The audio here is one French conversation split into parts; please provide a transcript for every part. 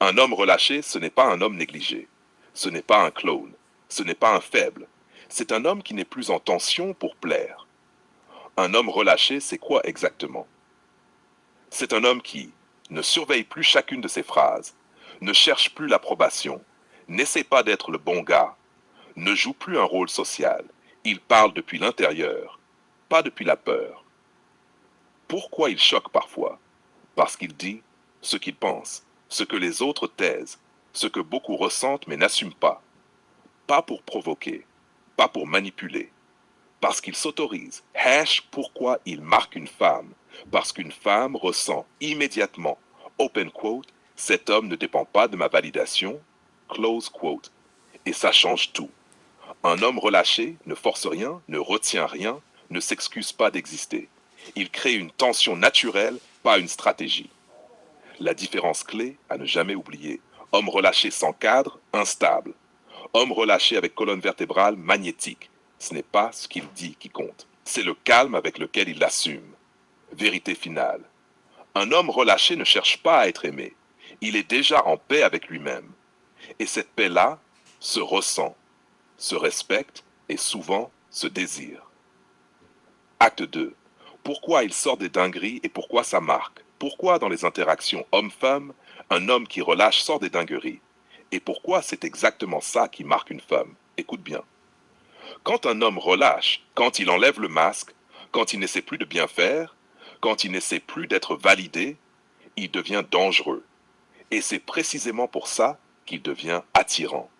Un homme relâché, ce n'est pas un homme négligé. Ce n'est pas un clone. Ce n'est pas un faible. C'est un homme qui n'est plus en tension pour plaire. Un homme relâché, c'est quoi exactement? C'est un homme qui ne surveille plus chacune de ses phrases, ne cherche plus l'approbation, n'essaie pas d'être le bon gars, ne joue plus un rôle social. Il parle depuis l'intérieur, pas depuis la peur. Pourquoi il choque parfois? Parce qu'il dit ce qu'il pense, ce que les autres taisent, ce que beaucoup ressentent mais n'assument pas. Pas pour provoquer, pas pour manipuler, parce qu'il s'autorise. Pourquoi il marque une femme? Parce qu'une femme ressent immédiatement, open quote, cet homme ne dépend pas de ma validation, close quote. Et ça change tout. Un homme relâché ne force rien, ne retient rien, ne s'excuse pas d'exister. Il crée une tension naturelle, pas une stratégie. La différence clé à ne jamais oublier. Homme relâché sans cadre, instable. Homme relâché avec colonne vertébrale magnétique. Ce n'est pas ce qu'il dit qui compte. C'est le calme avec lequel il l'assume. Vérité finale. Un homme relâché ne cherche pas à être aimé. Il est déjà en paix avec lui-même. Et cette paix-là se ressent, se respecte et souvent se désire. Acte 2. Pourquoi il sort des dingueries et pourquoi ça marque? Pourquoi dans les interactions homme-femme, un homme qui relâche sort des dingueries? Et pourquoi c'est exactement ça qui marque une femme? Écoute bien. Quand un homme relâche, quand il enlève le masque, quand il n'essaie plus de bien faire, quand il n'essaie plus d'être validé, il devient dangereux. Et c'est précisément pour ça qu'il devient attirant.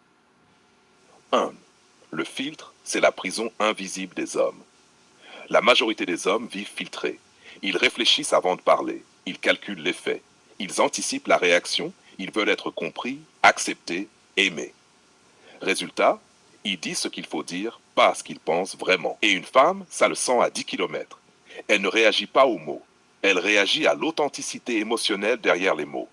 1. Le filtre, c'est la prison invisible des hommes. La majorité des hommes vivent filtrés. Ils réfléchissent avant de parler. Ils calculent les faits. Ils anticipent la réaction. Ils veulent être compris, acceptés, aimés. Résultat, ils disent ce qu'il faut dire, pas ce qu'ils pensent vraiment. Et une femme, ça le sent à 10 km. Elle ne réagit pas aux mots. Elle réagit à l'authenticité émotionnelle derrière les mots.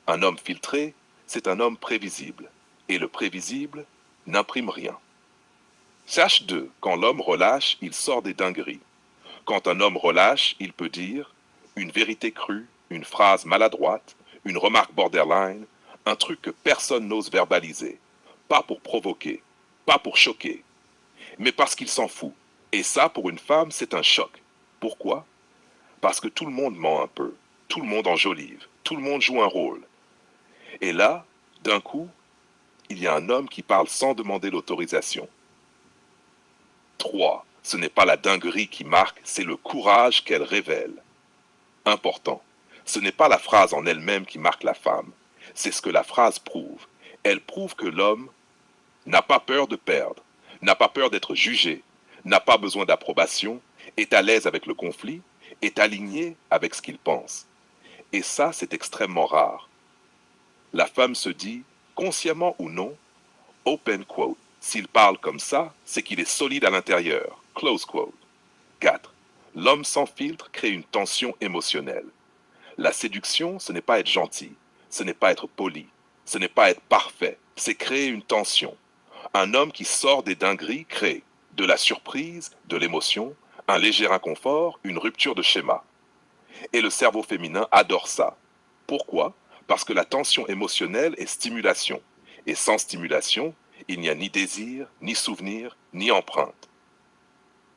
Un homme filtré, c'est un homme prévisible. Et le prévisible n'imprime rien. Sache 2, quand l'homme relâche, il sort des dingueries. Quand un homme relâche, il peut dire une vérité crue, une phrase maladroite, une remarque borderline, un truc que personne n'ose verbaliser. Pas pour provoquer, pas pour choquer, mais parce qu'il s'en fout. Et ça, pour une femme, c'est un choc. Pourquoi? Parce que tout le monde ment un peu, tout le monde enjolive, tout le monde joue un rôle. Et là, d'un coup, il y a un homme qui parle sans demander l'autorisation. 3. Ce n'est pas la dinguerie qui marque, c'est le courage qu'elle révèle. Important. Ce n'est pas la phrase en elle-même qui marque la femme, c'est ce que la phrase prouve. Elle prouve que l'homme n'a pas peur de perdre, n'a pas peur d'être jugé, n'a pas besoin d'approbation, est à l'aise avec le conflit, est aligné avec ce qu'il pense. Et ça, c'est extrêmement rare. La femme se dit, consciemment ou non, open quote, s'il parle comme ça, c'est qu'il est solide à l'intérieur, close quote. 4. L'homme sans filtre crée une tension émotionnelle. La séduction, ce n'est pas être gentil, ce n'est pas être poli, ce n'est pas être parfait, c'est créer une tension. Un homme qui sort des dingueries crée de la surprise, de l'émotion, un léger inconfort, une rupture de schéma. Et le cerveau féminin adore ça. Pourquoi? Parce que la tension émotionnelle est stimulation. Et sans stimulation, il n'y a ni désir, ni souvenir, ni empreinte.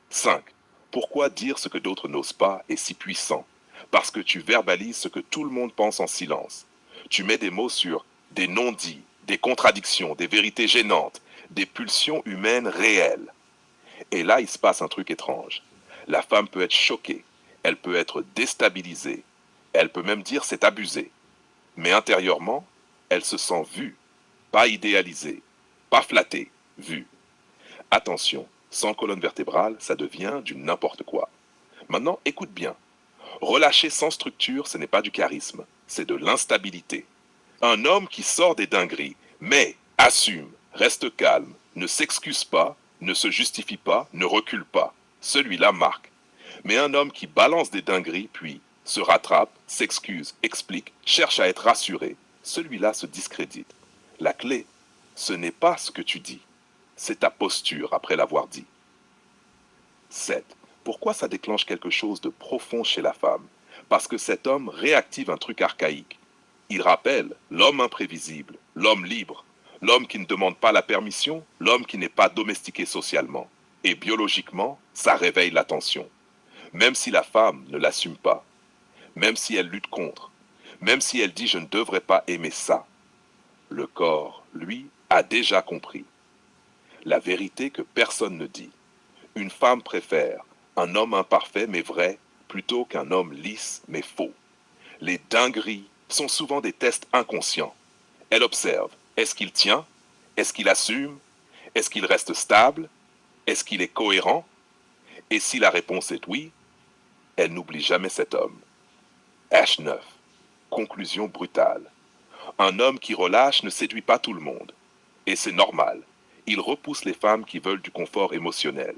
5. Pourquoi dire ce que d'autres n'osent pas est si puissant? Parce que tu verbalises ce que tout le monde pense en silence. Tu mets des mots sur des non-dits, des contradictions, des vérités gênantes, des pulsions humaines réelles. Et là, il se passe un truc étrange. La femme peut être choquée, elle peut être déstabilisée, elle peut même dire c'est abusé. Mais intérieurement, elle se sent vue, pas idéalisée, pas flattée, vue. Attention, sans colonne vertébrale, ça devient du n'importe quoi. Maintenant, écoute bien. Relâcher sans structure, ce n'est pas du charisme, c'est de l'instabilité. Un homme qui sort des dingueries, mais assume, reste calme, ne s'excuse pas, ne se justifie pas, ne recule pas. Celui-là marque. Mais un homme qui balance des dingueries, puis se rattrape, s'excuse, explique, cherche à être rassuré, celui-là se discrédite. La clé, ce n'est pas ce que tu dis, c'est ta posture après l'avoir dit. 7. Pourquoi ça déclenche quelque chose de profond chez la femme? Parce que cet homme réactive un truc archaïque. Il rappelle l'homme imprévisible, l'homme libre, l'homme qui ne demande pas la permission, l'homme qui n'est pas domestiqué socialement. Et biologiquement, ça réveille l'attention. Même si la femme ne l'assume pas, même si elle lutte contre, même si elle dit je ne devrais pas aimer ça, le corps, lui, a déjà compris. La vérité que personne ne dit. Une femme préfère un homme imparfait mais vrai plutôt qu'un homme lisse mais faux. Les dingueries sont souvent des tests inconscients. Elle observe. Est-ce qu'il tient? Est-ce qu'il assume? Est-ce qu'il reste stable? Est-ce qu'il est cohérent? Et si la réponse est oui, elle n'oublie jamais cet homme. H9. Conclusion brutale. Un homme qui relâche ne séduit pas tout le monde. Et c'est normal. Il repousse les femmes qui veulent du confort émotionnel.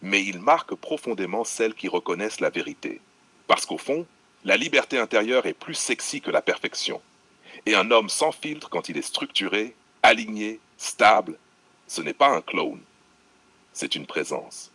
Mais il marque profondément celles qui reconnaissent la vérité. Parce qu'au fond, la liberté intérieure est plus sexy que la perfection. Et un homme sans filtre quand il est structuré, aligné, stable, ce n'est pas un clone, c'est une présence.